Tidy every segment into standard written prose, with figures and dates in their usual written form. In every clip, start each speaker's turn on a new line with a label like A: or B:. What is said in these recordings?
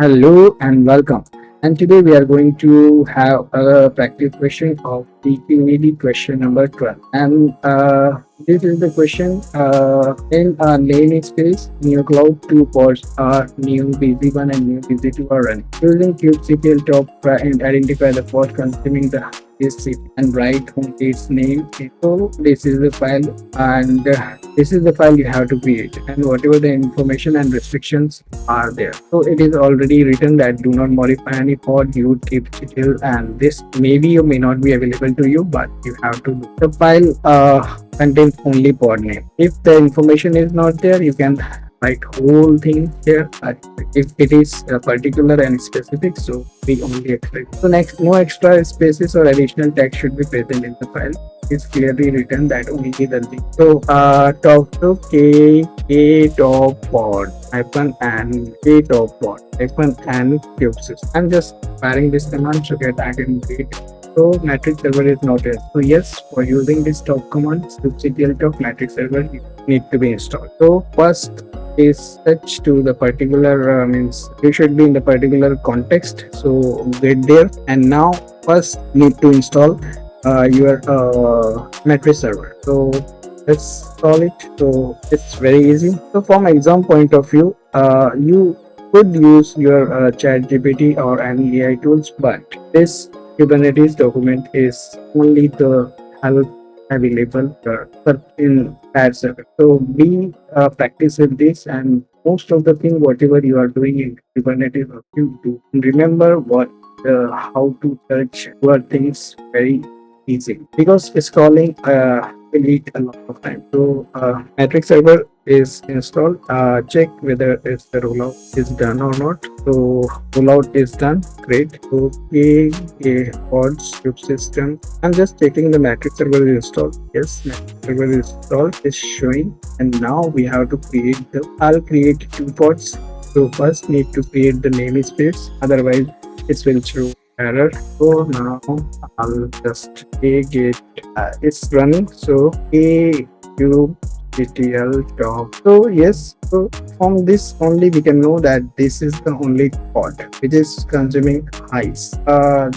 A: Hello and welcome. And today we are going to have a practice question of the Q&A question number 12. And this is the question in a namespace, Neokloud, two pods are new busy1 and new busy2 are running. Using kubectl top and identify the pod consuming the this and write on its name. So this is the file and this is the file you have to create, and whatever the information and restrictions are there. So it is already written that do not modify any pod, you would keep it till, and this maybe or may not be available to you, but you have to do. The file contains only pod name. If the information is not there, you can write whole thing here. If it is particular and specific, so we only expect. So next, no extra spaces or additional text should be present in the file. Is clearly written that only the link. So talk to k top pod hyphen and k top pod hyphen and cubesys. I'm just firing this command so that I can read. So matrix server is not here. So yes, for using this top command, kubectl top matrix server need to be installed. So first is touch to the particular means you should be in the particular context. So get there, and now first need to install your matrix server. So let's install it. So it's very easy. So from exam point of view, you could use your chat GPT or any AI tools, but this Kubernetes document is only the help available in Ckad server. So be practice with this, and most of the thing whatever you are doing in Kubernetes, you do remember what how to search your things very easy, because scrolling will eat a lot of time. So matrix server is installed. Check whether it's the rollout is done or not. So rollout is done. Great. So pods cube system. I'm just checking the matrix server is installed. Yes, matrix server is installed. Is showing, and now we have to create the. I'll create two pods. So first need to create the namespace. Otherwise, it will show error. So now I'll just get it's running. So kubectl top. So yes, so from this only we can know that this is the only pod which is consuming highs.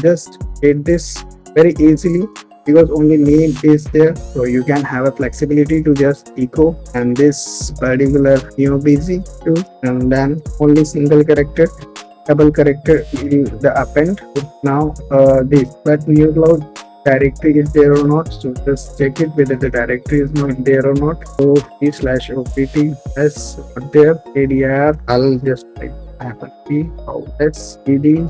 A: Just get this very easily, because only name is there, so you can have a flexibility to just echo and this particular busy too, and then only single character, double character in the append. Now this, but Neokloud directory is there or not, so just check it whether the directory is not there or not. So /opt is not there. ADR, I'll just type let's cd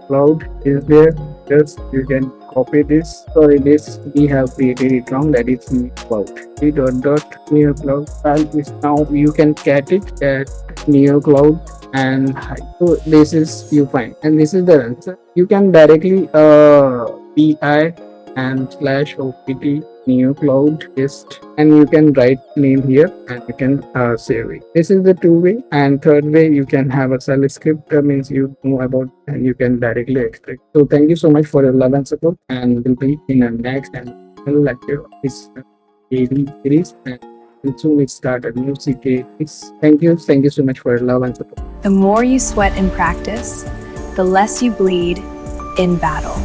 A: cloud is there. Just you can copy this. Sorry, this we have created it wrong, that is Neokloud. Neokloud file is now you can cat it at Neokloud, and so this is you find, and this is the answer. You can directly pi and /opt Neokloud test, and you can write name here and you can save it. This is the two way, and third way you can have a shell script, means you know about and you can directly extract. So thank you so much for your love and support, and we'll be in the next and lecture this daily series, and soon we start a new CK. Thank you so much for your love and support.
B: The more you sweat in practice, the less you bleed in battle.